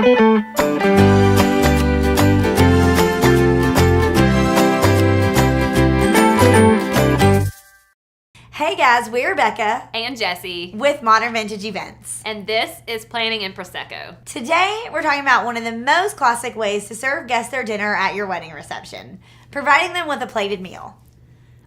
Hey guys, we're Becca and Jesse with Modern Vintage Events. And this is Planning in Prosecco. Today, we're talking about one of the most classic ways to serve guests their dinner at your wedding reception, providing them with a plated meal.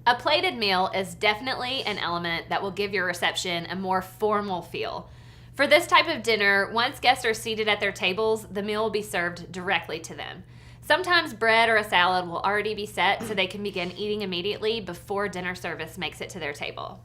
A plated meal is definitely an element that will give your reception a more formal feel. For this type of dinner, once guests are seated at their tables, the meal will be served directly to them. Sometimes bread or a salad will already be set so they can begin eating immediately before dinner service makes it to their table.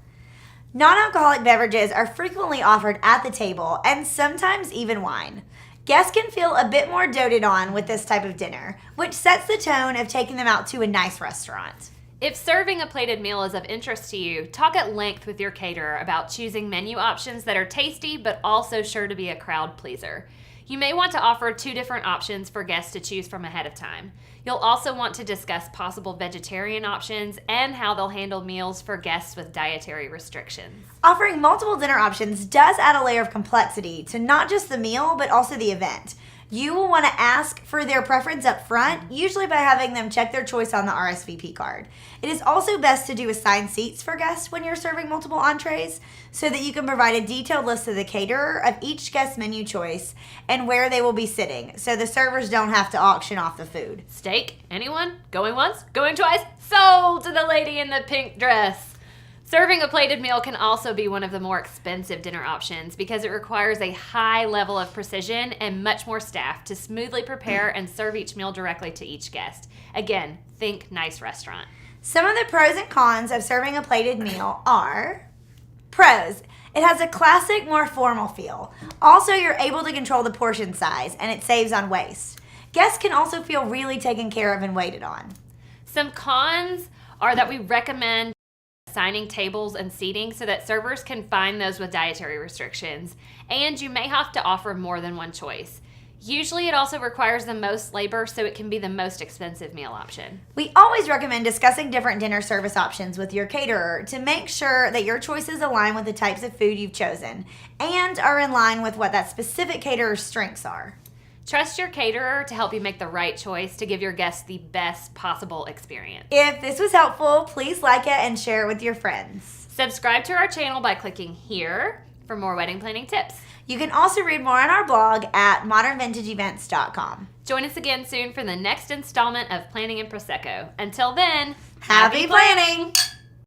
Non-alcoholic beverages are frequently offered at the table, and sometimes even wine. Guests can feel a bit more doted on with this type of dinner, which sets the tone of taking them out to a nice restaurant. If serving a plated meal is of interest to you, talk at length with your caterer about choosing menu options that are tasty but also sure to be a crowd pleaser. You may want to offer 2 different options for guests to choose from ahead of time. You'll also want to discuss possible vegetarian options and how they'll handle meals for guests with dietary restrictions. Offering multiple dinner options does add a layer of complexity to not just the meal, but also the event. You will want to ask for their preference up front, usually by having them check their choice on the RSVP card. It is also best to do assigned seats for guests when you're serving multiple entrees, so that you can provide a detailed list to the caterer of each guest's menu choice and where they will be sitting, so the servers don't have to auction off the food. Steak? Anyone? Going once? Going twice? Sold to the lady in the pink dress! Serving a plated meal can also be one of the more expensive dinner options because it requires a high level of precision and much more staff to smoothly prepare and serve each meal directly to each guest. Again, think nice restaurant. Some of the pros and cons of serving a plated meal are: pros. It has a classic, more formal feel. Also, you're able to control the portion size, and it saves on waste. Guests can also feel really taken care of and waited on. Some cons are that we recommend assigning tables and seating so that servers can find those with dietary restrictions, and you may have to offer more than one choice. Usually it also requires the most labor, so it can be the most expensive meal option. We always recommend discussing different dinner service options with your caterer to make sure that your choices align with the types of food you've chosen and are in line with what that specific caterer's strengths are. Trust your caterer to help you make the right choice to give your guests the best possible experience. If this was helpful, please like it and share it with your friends. Subscribe to our channel by clicking here for more wedding planning tips. You can also read more on our blog at modernvintageevents.com. Join us again soon for the next installment of Planning in Prosecco. Until then, happy planning!